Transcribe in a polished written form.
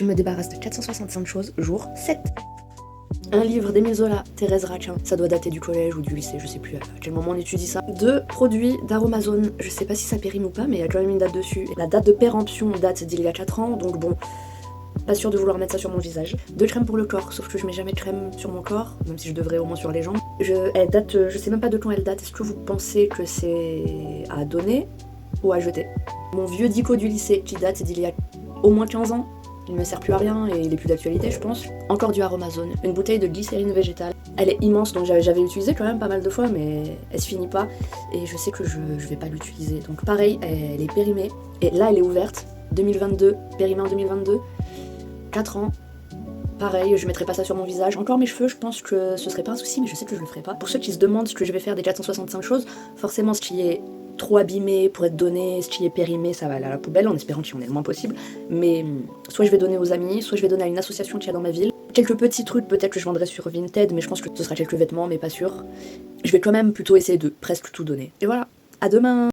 Je me débarrasse de 465 choses, jour 7. Un livre d'Émile Zola, Thérèse Raquin, ça doit dater du collège ou du lycée, je sais plus à quel moment on étudie ça. 2 produits d'Aromazone, je sais pas si ça périme ou pas, mais il y a quand même une date dessus. La date de péremption date d'il y a 4 ans, donc bon, pas sûr de vouloir mettre ça sur mon visage. 2 crèmes pour le corps, sauf que je mets jamais de crème sur mon corps, même si je devrais au moins sur les jambes. Elle date, je sais même pas de quand elle date, est-ce que vous pensez que c'est à donner ou à jeter? Mon vieux dico du lycée qui date d'il y a au moins 15 ans, il me sert plus à rien et il est plus d'actualité je pense. Encore du Aromazone, une bouteille de glycérine végétale. Elle est immense donc j'avais utilisé quand même pas mal de fois mais elle se finit pas et je sais que je vais pas l'utiliser. Donc pareil, elle est périmée et là elle est ouverte, 2022, périmée en 2022, 4 ans. Pareil, je mettrai pas ça sur mon visage. Encore mes cheveux, je pense que ce serait pas un souci, mais je sais que je le ferai pas. Pour ceux qui se demandent ce que je vais faire des 465 choses, forcément ce qui est trop abîmé pour être donné, ce qui est périmé, ça va aller à la poubelle, en espérant qu'il y en ait le moins possible. Mais soit je vais donner aux amis, soit je vais donner à une association qu'il y a dans ma ville. Quelques petits trucs peut-être que je vendrai sur Vinted, mais je pense que ce sera quelques vêtements, mais pas sûr. Je vais quand même plutôt essayer de presque tout donner. Et voilà, à demain!